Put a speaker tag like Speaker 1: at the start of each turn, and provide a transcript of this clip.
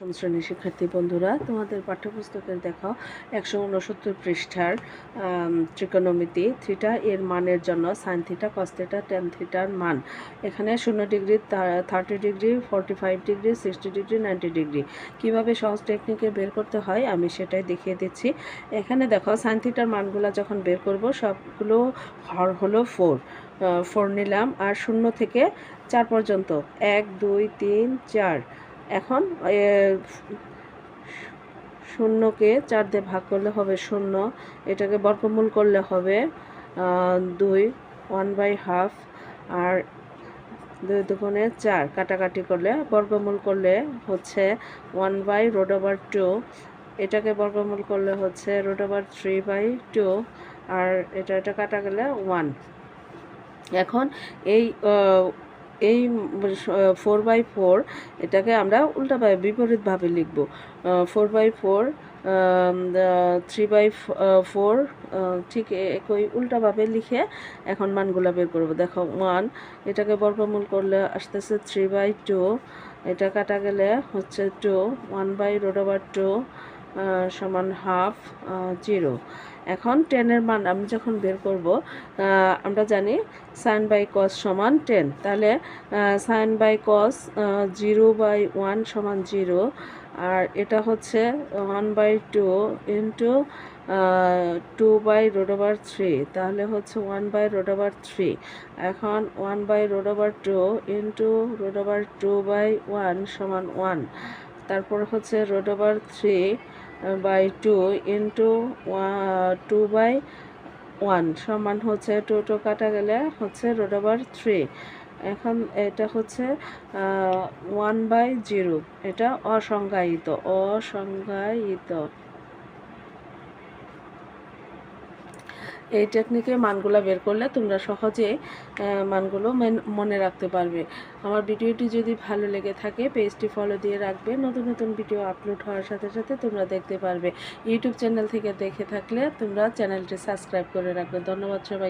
Speaker 1: প্রথম শ্রেণীর শিক্ষার্থী বন্ধুরা, তোমাদের পাঠ্যপুস্তকের দেখো 169 পৃষ্ঠার ত্রিকোণমিতি থিটা এর মানের জন্য sine theta, cos theta, ten থিটার মান। এখানে 0 degree, 30 degree, 45 degree, 60 degree, 90 degree কীভাবে সহজ টেকনিকে বের করতে হয় আমি সেটাই দেখিয়ে দিচ্ছি। এখানে দেখো সাইন থিটার মানগুলো যখন বের করব সবগুলো হর হলো 4 নিলাম, আর 0 থেকে 4 পর্যন্ত 1 2 3 4। এখন শূন্যকে 4 দিয়ে ভাগ করলে হবে 0, এটাকে বর্গমূল করলে হবে 2, 1/2, আর 2 দুগুণে 4, কাটাকাটি করলে বর্গমূল করলে হচ্ছে 1/√2, এটাকে বর্গমূল করলে হচ্ছে √3/2, আর এটা কাটা গেলে 1। এখন এই 4/4 এটাকে আমরা উল্টাভাবে বিপরীতভাবে লিখব। 4/4 3/4 ঠিক একই উল্টাভাবে লিখে এখন মানগুলো বের করব। দেখো 1, এটাকে বর্গমূল করলে আসতেছে 3/2, এটা কাটা গেলে হচ্ছে 2, 1/√2 সমান হাফ 0। এখন 10 এর মান আমি যখন বের করব, আমরা জানি সাইন বাই কস সমান 10, তাহলে সাইন বাই কস 0/1 সমান 0, আর এটা হচ্ছে 1/2 ইন্টু 2/√3, তাহলে হচ্ছে 1/√3। এখন 1/√2 ইন্টু √2/1 সমান 1, তারপর হচ্ছে √3/2 ইন্টু 2/1 সমান হচ্ছে 2 কাটা গেলে হচ্ছে √3। এখন এটা হচ্ছে 1/0, এটা অসংজ্ঞায়িত। এই টেকনিকে মানগুলো বের করলে তোমরা সহজে মানগুলো মনে রাখতে পারবে। আমার ভিডিওটি যদি ভালো লেগে থাকে পেজটি ফলো দিয়ে রাখবে, নতুন নতুন ভিডিও আপলোড হওয়ার সাথে সাথে তোমরা দেখতে পারবে। ইউটিউব চ্যানেল থেকে দেখে থাকলে তোমরা চ্যানেলটি সাবস্ক্রাইব করে রাখবে। ধন্যবাদ সবাই।